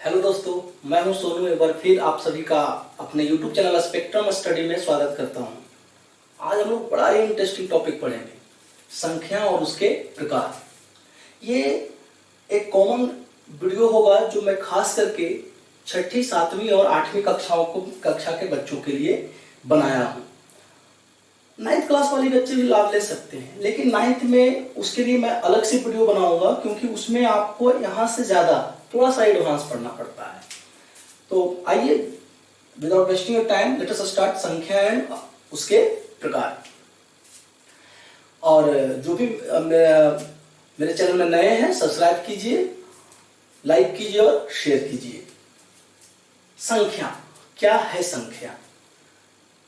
Hello दोस्तों, मैं हूं सोनू। एक बार फिर आप सभी का अपने YouTube चैनल स्पेक्ट्रम स्टडी में स्वागत करता हूं। आज हम लोग बड़ा ही इंटरेस्टिंग टॉपिक पढ़ेंगे, संख्या और उसके प्रकार। ये एक कॉमन वीडियो होगा जो मैं खास करके छठी, सातवीं और आठवीं कक्षा के बच्चों के लिए बनाया हूं। 9th क्लास वाले बच्चे भी लाभ ले सकते हैं, लेकिन 9th में उसके लिए मैं अलग से वीडियो बनाऊंगा, क्योंकि उसमें आपको यहाँ से ज्यादा थोड़ा सा एडवांस पढ़ना पड़ता है। तो आइए, without wasting your time, let us start संख्या एंड उसके प्रकार। और जो भी मेरे चैनल में नए हैं, सब्सक्राइब कीजिए, लाइक कीजिए और शेयर कीजिए। संख्या क्या है?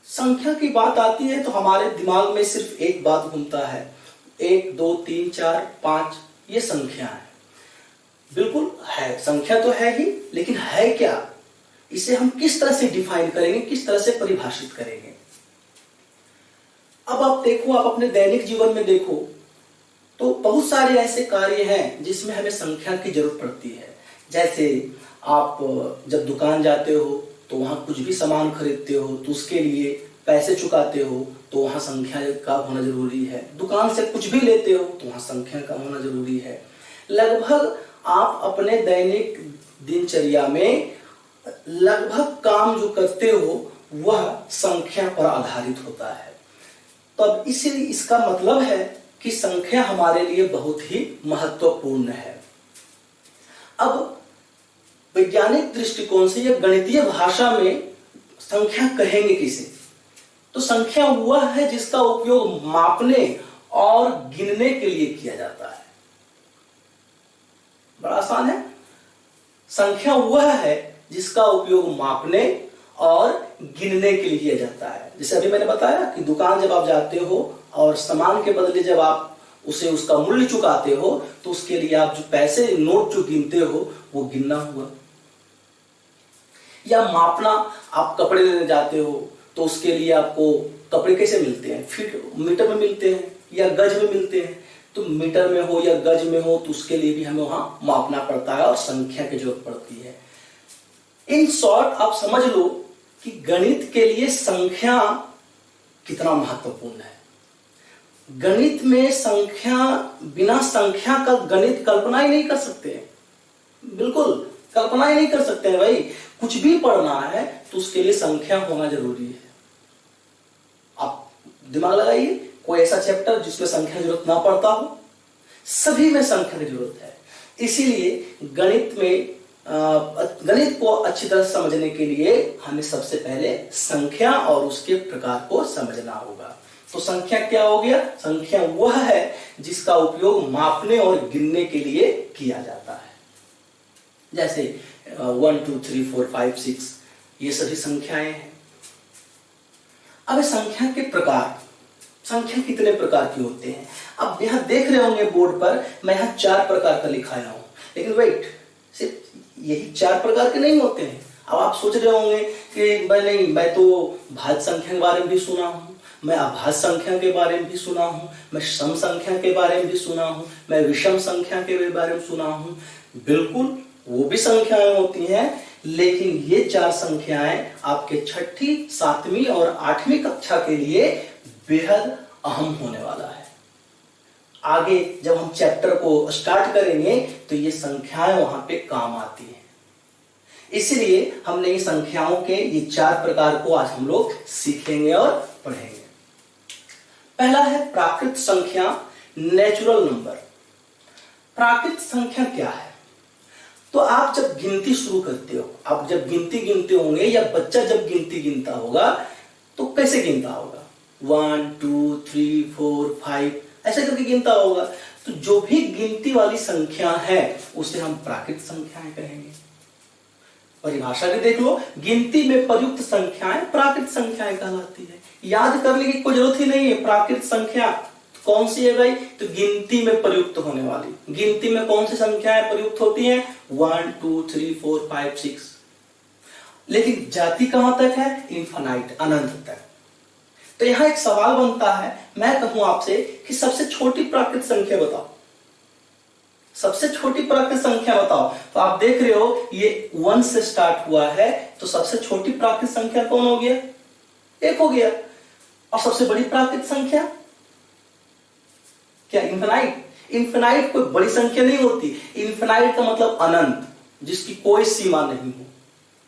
संख्या की बात आती है तो हमारे दिमाग में सिर्फ एक बात घूमता है, 1 2 3 4 5, ये संख्या है। बिल्कुल है, संख्या तो है ही, लेकिन है क्या? इसे हम किस तरह से डिफाइन करेंगे, किस तरह से परिभाषित करेंगे? अब आप देखो, आप अपने दैनिक जीवन में देखो तो बहुत सारे ऐसे कार्य हैं जिसमें हमें संख्या की जरूरत पड़ती है। जैसे आप जब दुकान जाते हो तो वहां कुछ भी सामान खरीदते हो तो उसके लिए पैसे चुकाते हो तो वहां संख्या का होना जरूरी है। दुकान से कुछ भी लेते हो तो वहां संख्या का होना जरूरी है। लगभग आप अपने दैनिक दिनचर्या में लगभग काम जो करते हो वह संख्या पर आधारित होता है। तब इसीलिए इसका मतलब है कि संख्या हमारे लिए बहुत ही महत्वपूर्ण है। अब वैज्ञानिक दृष्टिकोण से या गणितीय भाषा में संख्या कहेंगे किसे? तो संख्या वह है जिसका उपयोग मापने और गिनने के लिए किया जाता है। बड़ा आसान है। संख्या वह है जिसका उपयोग मापने और गिनने के लिए किया जाता है। जैसे अभी मैंने बताया कि दुकान जब आप जाते हो और सामान के बदले जब आप उसे उसका मूल्य चुकाते हो तो उसके लिए आप जो पैसे नोट जो गिनते हो वो गिनना हुआ। या मापना, आप कपड़े लेने जाते हो तो उसके लिए आपको कपड़े कैसे मिलते हैं? फीट, मीटर में मिलते हैं या गज में मिलते हैं। तो मीटर में हो या गज में हो तो उसके लिए भी हमें वहां मापना पड़ता है और संख्या की जरूरत पड़ती है। इन शॉर्ट आप समझ लो कि गणित के लिए संख्या कितना महत्वपूर्ण है। गणित में संख्या, बिना संख्या का गणित कल्पना ही नहीं कर सकते हैं। बिल्कुल कल्पना ही नहीं कर सकते हैं भाई। कुछ भी पढ़ना है तो उसके लिए संख्या होना जरूरी है। आप दिमाग लगाइए, कोई ऐसा चैप्टर जिसमें संख्या की जरूरत ना पड़ता हो? सभी में संख्या की जरूरत है। इसीलिए गणित को अच्छी तरह समझने के लिए हमें सबसे पहले संख्या और उसके प्रकार को समझना होगा। तो संख्या क्या हो गया? संख्या वह है जिसका उपयोग मापने और गिनने के लिए किया जाता है। जैसे 1 2 3 4 5 6, ये सभी संख्याएं हैं। अब संख्या के प्रकार, संख्या कितने प्रकार की होते हैं? अब यहां देख रहे होंगे बोर्ड पर, मैं यहां 4 प्रकार का लिखाया हूं। लेकिन वेट, सिर्फ यही 4 प्रकार के नहीं होते हैं। अब आप सोच रहे होंगे कि मैं तो भाज्य संख्या के बारे में भी सुना हूं, मैं अभाज्य संख्या के बारे में भी सुना हूं, मैं सम संख्या के बारे में भी सुना हूं, मैं विषम संख्या के बारे में सुना हूं। बिल्कुल, वो भी संख्याएं होती हैं, लेकिन ये 4 संख्याएं आपके छठी, 7वीं और 8वीं कक्षा के लिए बेहद अहम होने वाला है। आगे जब हम चैप्टर को स्टार्ट करेंगे तो ये संख्याएं वहां पे काम आती हैं। इसलिए हमने ये संख्याओं के ये 4 प्रकार को आज हम लोग सीखेंगे और पढ़ेंगे। पहला है प्राकृत संख्या, नेचुरल नंबर। प्राकृत संख्या क्या है? तो आप जब गिनती शुरू करते हो, आप जब गिनती गिनते होंगे या बच्चा जब गिनती गिनता होगा तो कैसे गिनता होगा? 1 2 3 4 5 ऐसे करके गिनता होगा। तो जो भी गिनती वाली संख्या है उसे हम प्राकृत संख्याएं कहेंगे। परिभाषा भी देख लो, गिनती में प्रयुक्त संख्याएं प्राकृत संख्याएं कहलाती है। याद करने की कोई जरूरत ही नहीं है। प्राकृत संख्या कौन सी है भाई? तो गिनती में प्रयुक्त होने वाली। गिनती में कौन सी संख्याएं प्रयुक्त होती हैं? 1 2 3 4 5 6। लेकिन जाति कहां तक है? इन्फिनाइट, अनंत तक। तो यहां एक सवाल बनता है, मैं कहूं आपसे कि सबसे छोटी प्राकृत संख्या बताओ। सबसे छोटी प्राकृत संख्या बताओ। तो आप देख रहे हो ये 1 से स्टार्ट हुआ है, तो सबसे छोटी प्राकृत संख्या कौन हो गया? 1 हो गया। और सबसे बड़ी प्राकृत संख्या क्या? इन्फिनाइट। इन्फिनाइट कोई बड़ी संख्या नहीं होती। इन्फिनाइट का मतलब अनंत, जिसकी कोई सीमा नहीं हो।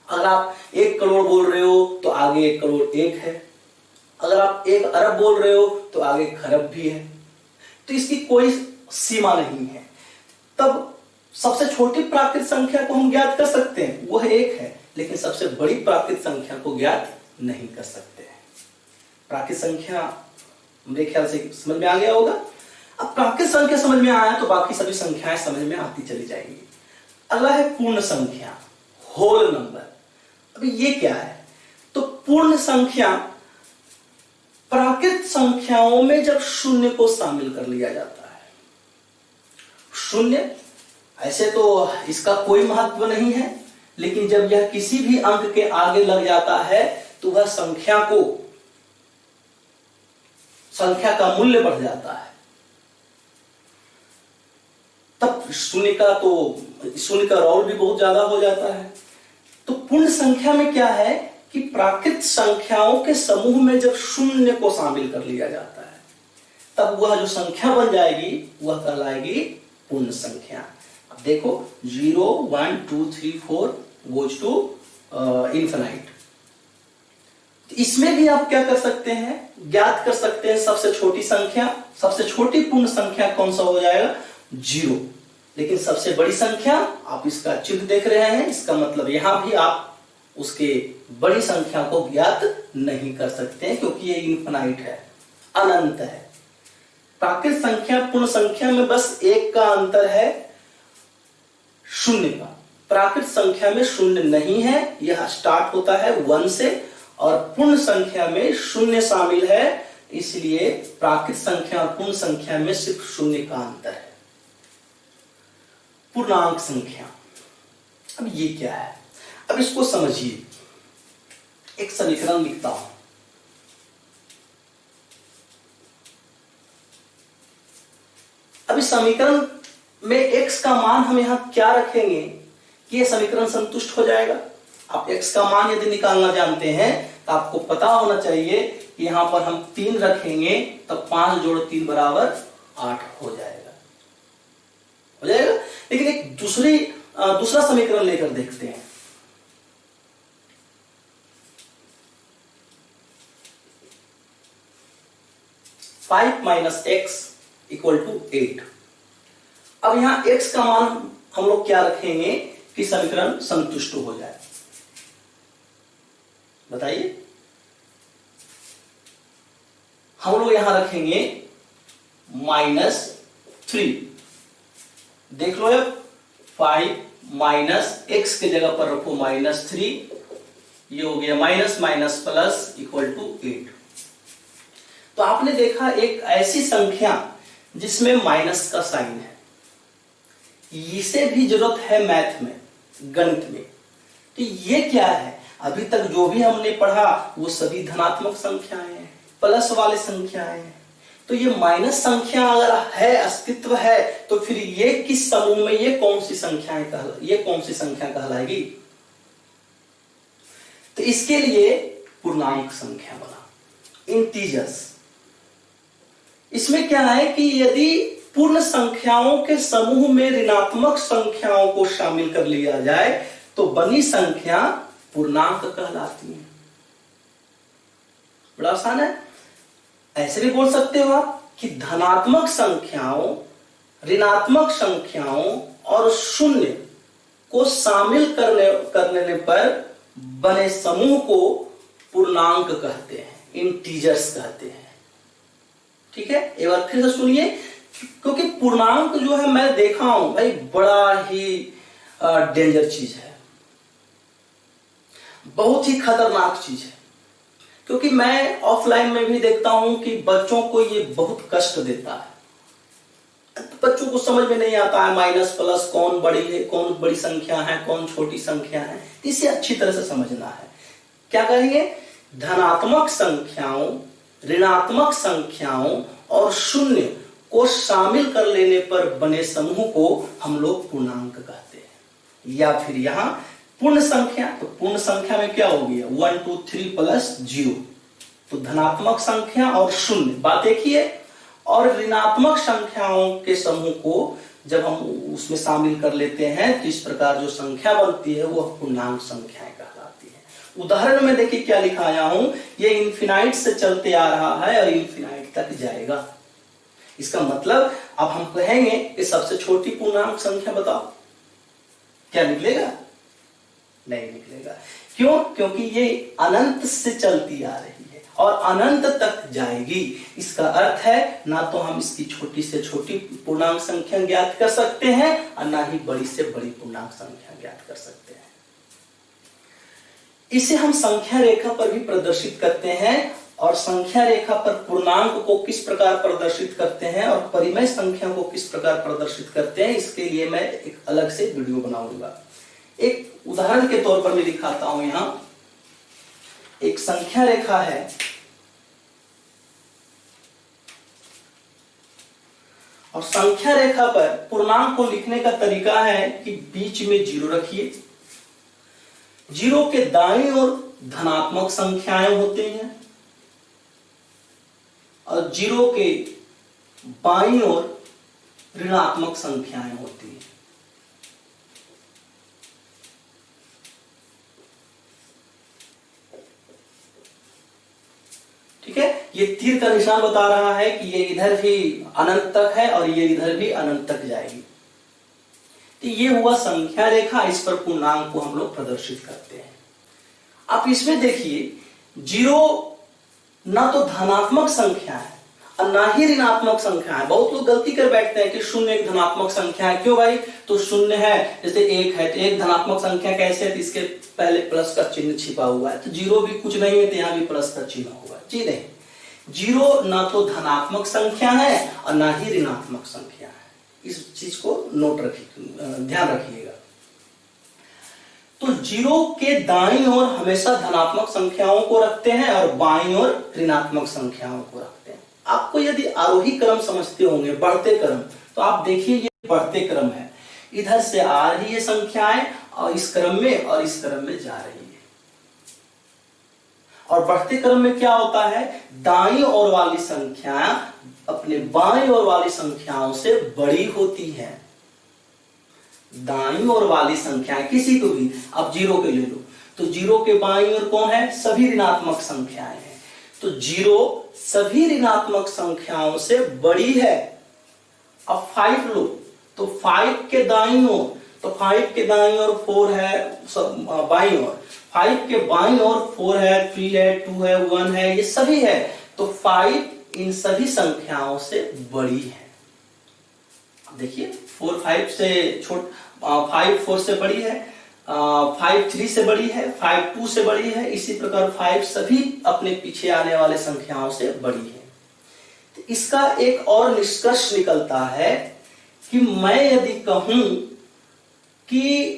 अगर आप 1 करोड़ बोल रहे हो तो आगे 1 करोड़ 1 है। अगर आप 1 अरब बोल रहे हो तो आगे खरब भी है। तो इसकी कोई सीमा नहीं है। तब सबसे छोटी प्राकृत संख्या को हम ज्ञात कर सकते हैं, वह 1 है, लेकिन सबसे बड़ी प्राकृत संख्या को ज्ञात नहीं कर सकते हैं। प्राकृत संख्या मेरे ख्याल से समझ में आ गया होगा। अब प्राकृत संख्या समझ में आया तो बाकी सभी संख्याएं समझ में आती चली जाएंगी। अगला है पूर्ण संख्या, होल नंबर। अभी ये क्या है? तो पूर्ण संख्या प्राकृत संख्याओं में जब शून्य को शामिल कर लिया जाता है। शून्य ऐसे तो इसका कोई महत्व नहीं है, लेकिन जब यह किसी भी अंक के आगे लग जाता है तो वह संख्या का मूल्य बढ़ जाता है। तब शून्य का रोल भी बहुत ज्यादा हो जाता है। तो पूर्ण संख्या में क्या है कि प्राकृत संख्याओं के समूह में जब शून्य को शामिल कर लिया जाता है, तब वह जो संख्या बन जाएगी वह कहलाएगी पूर्ण संख्या। अब देखो 0 1 2 3 4 गोज टू इन्फिनाइट। इसमें भी आप क्या कर सकते हैं? ज्ञात कर सकते हैं सबसे छोटी संख्या। सबसे छोटी पूर्ण संख्या कौन सा हो जाएगा? 0। लेकिन सबसे बड़ी संख्या, आप इसका चिन्ह देख रहे हैं, इसका मतलब यहां भी आप उसके बड़ी संख्या को ज्ञात नहीं कर सकते हैं, क्योंकि ये इन्फिनाइट है, अनंत है। प्राकृत संख्या पूर्ण संख्या में बस 1 का अंतर है, शून्य का। प्राकृत संख्या में शून्य नहीं है, यह स्टार्ट होता है 1 से, और पूर्ण संख्या में शून्य शामिल है, इसलिए प्राकृत संख्या और पूर्ण संख्या में सिर्फ शून्य का अंतर है। पूर्णांक संख्या, अब ये क्या है? अब इसको समझिए। एक समीकरण लिखता हूं। अब इस समीकरण में x का मान हम यहां क्या रखेंगे कि यह समीकरण संतुष्ट हो जाएगा? आप x का मान यदि निकालना जानते हैं तो आपको पता होना चाहिए कि यहां पर हम 3 रखेंगे, तब 5 जोड़ 3 बराबर 8 हो जाएगा। लेकिन एक दूसरा समीकरण लेकर देखते हैं। Five minus x equal to 8। अब यहां x का मान हम लोग क्या रखेंगे कि समीकरण संतुष्ट हो जाए? बताइए। हम लोग यहां रखेंगे -3। देख लो, 5 माइनस एक्स के जगह पर रखो -3, ये हो गया minus minus plus equal to 8। तो आपने देखा एक ऐसी संख्या जिसमें माइनस का साइन है, इसे भी जरूरत है मैथ में, गणित में। तो ये क्या है? अभी तक जो भी हमने पढ़ा वो सभी धनात्मक संख्याएं हैं, प्लस वाले संख्याएं हैं। तो ये माइनस संख्या अगर है, अस्तित्व है, तो फिर ये किस समूह में, ये कौन सी संख्या कहलाएगी? तो इसके लिए पूर्णांक संख्या बना, इंटीजर्स। इसमें क्या है कि यदि पूर्ण संख्याओं के समूह में ऋणात्मक संख्याओं को शामिल कर लिया जाए तो बनी संख्या पूर्णांक कहलाती है। बड़ा आसान है। ऐसे भी बोल सकते हो आप कि धनात्मक संख्याओं, ऋणात्मक संख्याओं और शून्य को शामिल करने पर बने समूह को पूर्णांक कहते हैं, इंटीजर्स कहते हैं। ठीक है, एक बार फिर से सुनिए, क्योंकि पूर्णांक जो है मैं देखा हूं भाई बड़ा ही डेंजर चीज है, बहुत ही खतरनाक चीज है। क्योंकि मैं ऑफलाइन में भी देखता हूं कि बच्चों को ये बहुत कष्ट देता है। बच्चों को समझ में नहीं आता है माइनस प्लस कौन बड़ी है, कौन बड़ी संख्या है, कौन छोटी संख्या है। इसे अच्छी तरह से समझना है। क्या कहेंगे? धनात्मक संख्याओं, ऋणात्मक संख्याओं और शून्य को शामिल कर लेने पर बने समूह को हम लोग पूर्णांक कहते हैं। या फिर यहाँ पूर्ण संख्या, तो पूर्ण संख्या में क्या हो गया 1 2 3 प्लस 0, तो धनात्मक संख्या और शून्य, बात एक ही है। और ऋणात्मक संख्याओं के समूह को जब हम उसमें शामिल कर लेते हैं तो इस प्रकार जो संख्या बनती है वह पूर्णांक संख्याएं कहलाती है। उदाहरण में देखिए क्या लिखा आया हूं, ये इन्फिनाइट से चलते आ रहा है और इन्फिनाइट तक जाएगा। इसका मतलब अब हम कहेंगे कि सबसे छोटी पूर्णांक संख्या बताओ, क्या निकलेगा? नहीं निकलेगा। क्यों? क्योंकि ये अनंत से चलती आ रही है और अनंत तक जाएगी। इसका अर्थ है ना तो हम इसकी छोटी से छोटी पूर्णांक संख्या ज्ञात कर सकते हैं और ना ही बड़ी से बड़ी पूर्णांक संख्या ज्ञात कर सकते हैं। इसे हम संख्या रेखा पर भी प्रदर्शित करते हैं और संख्या रेखा पर पूर्णांक को किस प्रकार प्रदर्शित करते हैं और परिमेय संख्या को किस प्रकार प्रदर्शित करते हैं, इसके लिए मैं एक अलग से वीडियो बनाऊंगा। एक उदाहरण के तौर पर मैं दिखाता हूं। यहां एक संख्या रेखा है और संख्या रेखा पर पूर्णांक को लिखने का तरीका है कि बीच में 0 रखिए, 0 के दाईं ओर धनात्मक संख्याएं होती हैं और 0 के बाईं ओर ऋणात्मक संख्याएं होती हैं। ठीक है, ये तीर का निशान बता रहा है कि ये इधर भी अनंत तक है और ये इधर भी अनंत तक जाएगी। तो ये हुआ संख्या रेखा, इस पर पूर्णांक को हम लोग प्रदर्शित करते हैं। आप इसमें देखिए 0 ना तो धनात्मक संख्या है और ना ही ऋणात्मक संख्या है। बहुत लोग गलती कर बैठते हैं कि 0 एक धनात्मक संख्या है। क्यों भाई? तो 0 है, जैसे 1 है तो एक धनात्मक संख्या कैसे है? तो इसके पहले प्लस का चिन्ह छिपा हुआ है, तो 0 भी कुछ नहीं है तो यहाँ भी प्लस का चिन्ह हुआ है। जी नहीं, 0 ना तो धनात्मक संख्या है और ना ही ऋणात्मक संख्या है। इस चीज को नोट रखिए, ध्यान रखिएगा। तो 0 के दाईं ओर हमेशा धनात्मक संख्याओं को रखते हैं और बाईं ओर ऋणात्मक संख्याओं को रखते हैं। आपको यदि आरोही क्रम समझते होंगे, बढ़ते क्रम, तो आप देखिए ये बढ़ते क्रम है, इधर से आ रही है संख्याएं और इस क्रम में और इस क्रम में जा रही है। और बढ़ते क्रम में क्या होता है? दाईं ओर वाली संख्या अपने बाईं ओर वाली संख्याओं से बड़ी होती है। दाईं ओर वाली संख्या किसी को भी, अब 0 के ले लो, तो 0 के बाईं ओर कौन है? सभी ऋणात्मक संख्याएं हैं। तो 0 सभी ऋणात्मक संख्याओं से बड़ी है। अब 5 लो, तो 5 के दाईं ओर, तो 5 के दाईं ओर 4 है, बाईं ओर 5 के बाईं ओर 4 है, 3 है, 2 है, 1 है, ये सभी है। तो 5 इन सभी संख्याओं से बड़ी है। देखिए 4 5 से 5 4 से बड़ी है, 5 3 से बड़ी है, 5 2 से बड़ी है, इसी प्रकार 5 सभी अपने पीछे आने वाले संख्याओं से बड़ी है। तो इसका एक और निष्कर्ष निकलता है कि मैं यदि कहूं कि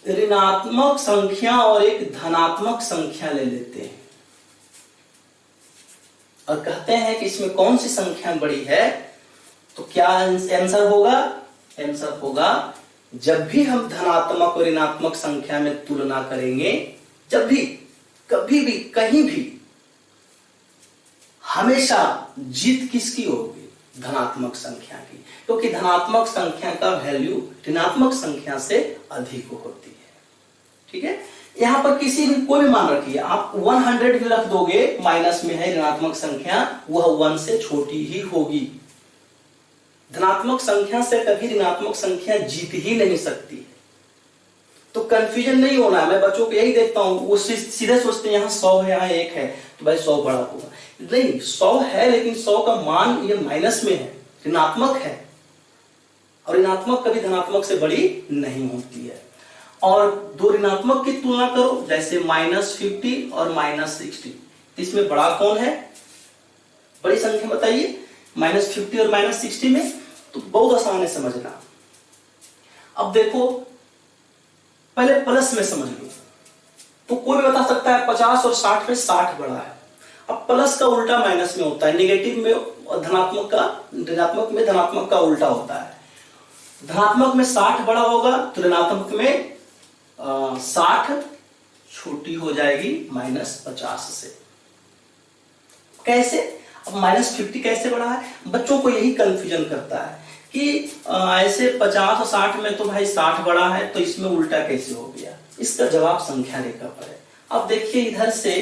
ऋणात्मक संख्या और एक धनात्मक संख्या ले लेते हैं और कहते हैं कि इसमें कौन सी संख्या बड़ी है, तो क्या आंसर होगा? आंसर होगा जब भी हम धनात्मक और ऋणात्मक संख्या में तुलना करेंगे, जब भी, कभी भी, कहीं भी, हमेशा जीत किसकी होगी? धनात्मक संख्या की, क्योंकि धनात्मक संख्या का वैल्यू ऋणात्मक संख्या से अधिक होती है। ठीक है, यहां पर किसी भी कोई भी मान रखिए, आप 100 भी रख दोगे, माइनस में है ऋणात्मक संख्या, वह 1 से छोटी ही होगी। धनात्मक संख्या से कभी ऋणात्मक संख्या जीत ही नहीं सकती है। तो कंफ्यूजन नहीं होना है। मैं बच्चों को यही देखता हूं, वो सीधे सोचते हैं यहाँ 100 है, यहाँ 1 है, तो भाई 100 बड़ा होगा। नहीं, 100 है लेकिन 100 का मान ये माइनस में है, ऋणात्मक है, और ऋणात्मक कभी धनात्मक से बड़ी नहीं होती है। और दो ऋणात्मक की तुलना करो, जैसे -50 और -60, इसमें बड़ा कौन है? बड़ी संख्या बताइए -50 और -60 में। तो बहुत आसान है समझना। अब देखो, पहले प्लस में समझ लो, तो कोई भी बता सकता है 50 और 60 में 60 बड़ा है। अब प्लस का उल्टा माइनस में होता है, नेगेटिव में ऋणात्मक में धनात्मक का उल्टा होता है। धनात्मक में 60 बड़ा होगा तो ऋणात्मक में 60 छोटी हो जाएगी -50 से। कैसे? अब -50 कैसे बढ़ा है? बच्चों को यही कंफ्यूजन करता है कि ऐसे 50 और 60 में तो भाई 60 बड़ा है, तो इसमें उल्टा कैसे हो गया? इसका जवाब संख्या रेखा पर है। अब देखिए इधर से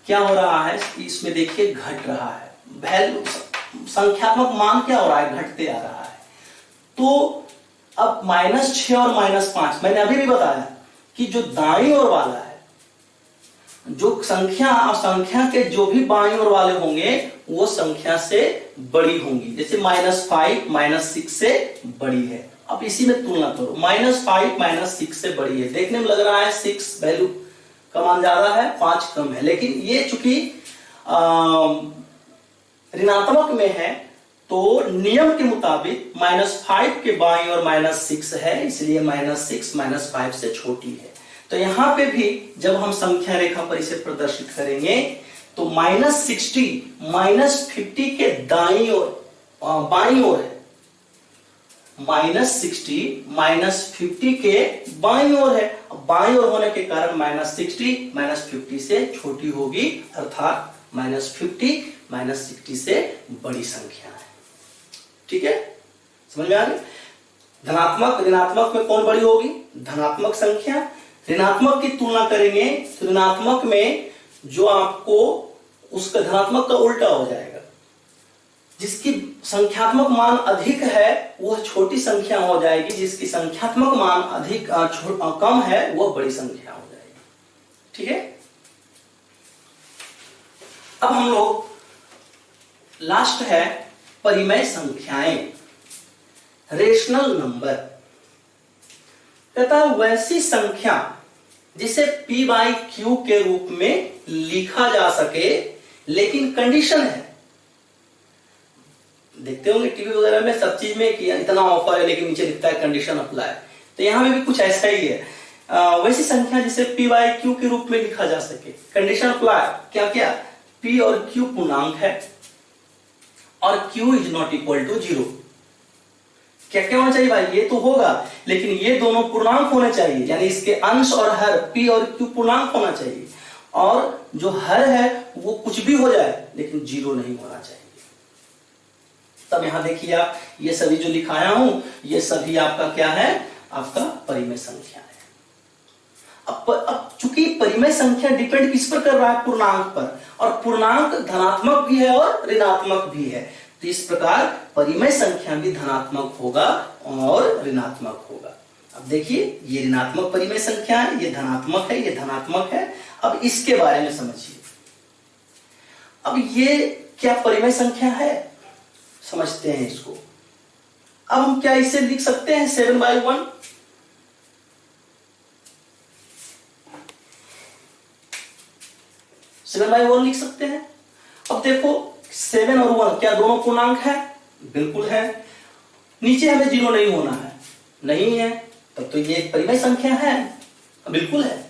क्या हो रहा है, इसमें देखिए घट रहा है, वैल्यू संख्यात्मक मान क्या हो रहा है? घटते आ रहा है। तो अब -6 और -5 मैंने अभी भी बताया कि जो दाईं ओर वाला है, जो संख्या के जो भी बाईं ओर वाले होंगे वो संख्या से बड़ी होंगी। जैसे -5 -6 से बड़ी है। अब इसी में तुलना करो, -5 -6 से बड़ी है। देखने में लग रहा है 6 वैल्यू का मान ज्यादा है, 5 कम है, लेकिन ये चूंकि ऋणात्मक में है तो नियम के मुताबिक -5 के बाईं ओर -6 है, इसलिए -6 -5 से छोटी है। तो यहां पे भी जब हम संख्या रेखा पर इसे प्रदर्शित करेंगे तो -60 -50 के दाईं ओर बाईं ओर है, -60 -50 के बाईं ओर है। बाईं ओर होने के कारण -60 -50 से छोटी होगी, अर्थात -50 -60 से बड़ी संख्या है। ठीक है, समझ में आ गई? धनात्मक ऋणात्मक में कौन बड़ी होगी? धनात्मक संख्या। ऋणात्मक की तुलना करेंगे तो ऋणात्मक में जो आपको उसका धनात्मक का उल्टा हो जाएगा। जिसकी संख्यात्मक मान अधिक है वह छोटी संख्या हो जाएगी, जिसकी संख्यात्मक मान अधिक कम है वह बड़ी संख्या हो जाएगी। ठीक है, अब हम लोग लास्ट है परिमेय संख्याएं, रेशनल नंबर। कहता है वैसी संख्या जिसे p/q के रूप में लिखा जा सके, लेकिन कंडीशन है, देखते होंगे टीवी वगैरह में सब चीज में कि इतना ऑफर है लेकिन नीचे लिखता है कंडीशन अप्लाई, तो यहां में भी कुछ ऐसा ही है। वैसी संख्या जिसे p/q के रूप में लिखा जा सके, कंडीशन अप्लाई। क्या क्या? p और q पूर्णांक है और q is not equal to 0। क्या क्या होना चाहिए भाई? ये तो होगा, लेकिन ये दोनों पूर्णांक होने चाहिए, यानी इसके अंश और हर p और q पूर्णांक होना चाहिए, और जो हर है वो कुछ भी हो जाए लेकिन 0 नहीं होना चाहिए। तब यहां देखिए आप, ये सभी जो लिखाया हूं ये सभी आपका क्या है? आपका परिमेय संख्या है। अब चूंकि परिमेय संख्या डिपेंड किस पर कर रहा है? पूर्णांक पर, और पूर्णांक धनात्मक भी है और ऋणात्मक भी है। तो इस प्रकार परिमेय संख्या भी धनात्मक होगा और ऋणात्मक होगा। अब देखिए ये ऋणात्मक परिमेय संख्या है, ये धनात्मक है, ये धनात्मक है। अब इसके बारे में समझिए। अब ये क्या परिमेय संख्या है? समझते हैं इसको। अब हम क्या इसे लिख सकते हैं 7/1? सेवन बाई 1 लिख सकते हैं। अब देखो 7 और 1 क्या दोनों पूर्णांक है? बिल्कुल है। नीचे हमें 0 नहीं होना है, नहीं है, तब तो ये परिमेय संख्या है, बिल्कुल है।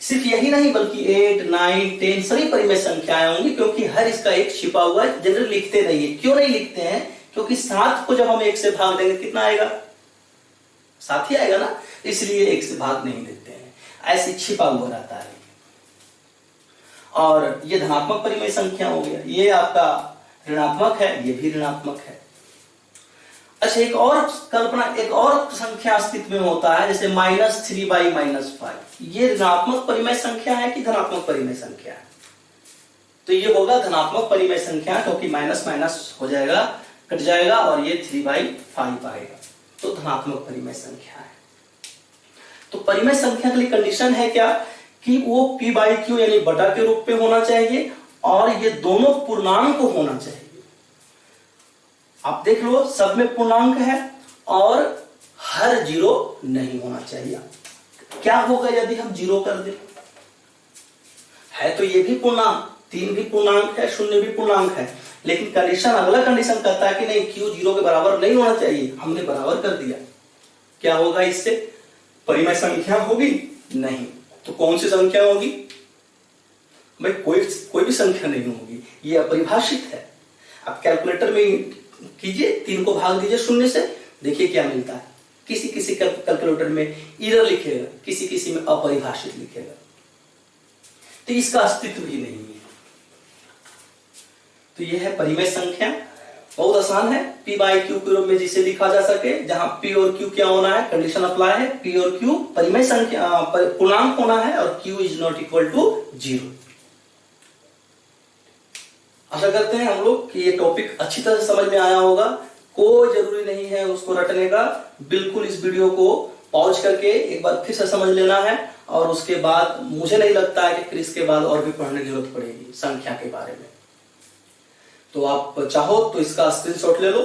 सिर्फ यही नहीं बल्कि 8, 9, 10 सभी परिमेय संख्याएं होंगी, क्योंकि हर इसका एक छिपा हुआ है। जनरल लिखते रहिए। क्यों नहीं लिखते हैं? क्योंकि 7 को जब हम 1 से भाग देंगे कितना आएगा? 7 ही आएगा ना, इसलिए 1 से भाग नहीं देते हैं, ऐसे छिपा हुआ रहता है। और ये धनात्मक परिमेय संख्या हो गया, ये आपका ऋणात्मक है, ये भी ऋणात्मक है। अच्छा, एक और कल्पना, एक और संख्या अस्तित्व में होता है, जैसे -3/-5। ये ऋणात्मक परिमेय संख्या है कि धनात्मक परिमेय संख्या है? तो ये होगा धनात्मक परिमेय संख्या, क्योंकि माइनस माइनस हो जाएगा, कट जाएगा, और ये 3/5 आएगा, तो धनात्मक परिमेय संख्या है। तो परिमेय संख्या के लिए कंडीशन है क्या? कि वो p/q यानी बटा के रूप में होना चाहिए, और ये दोनों पूर्णांक होना चाहिए। आप देख लो सब में पूर्णांक है और हर 0 नहीं होना चाहिए। क्या होगा यदि हम 0 कर दें? है तो ये भी पूर्णांक, 3 भी पूर्णांक है, 0 भी पूर्णांक है, लेकिन कंडीशन, अगला कंडीशन कहता है कि नहीं, q 0 के बराबर नहीं होना चाहिए। हमने बराबर कर दिया, क्या होगा इससे? परिमेय संख्या होगी? नहीं। तो कौन सी संख्या होगी भाई? कोई भी संख्या नहीं होगी, ये अपरिभाषित है। आप कैलकुलेटर में कीजिए, 3 को भाग दीजिए 0 से, देखिए क्या मिलता है। किसी किसी कैलकुलेटर में एरर लिखेगा, किसी किसी में अपरिभाषित लिखेगा, तो इसका अस्तित्व ही नहीं है। तो यह है परिमेय संख्या, बहुत आसान है। P बाई Q के रूप में जिसे लिखा जा सके, जहां P और Q क्या होना है, कंडीशन अप्लाई है, P और Q परिमेय संख्या पूर्णांक होना है और Q is not equal to 0। आशा करते हैं हम लोग कि ये टॉपिक अच्छी तरह से समझ में आया होगा। कोई जरूरी नहीं है उसको रटने का, बिल्कुल इस वीडियो को पॉज करके एक बार फिर से समझ लेना है, और उसके बाद मुझे नहीं लगता है कि फिर इसके बाद और भी पढ़ने की जरूरत पड़ेगी संख्या के बारे में। तो आप चाहो तो इसका स्क्रीनशॉट ले लो,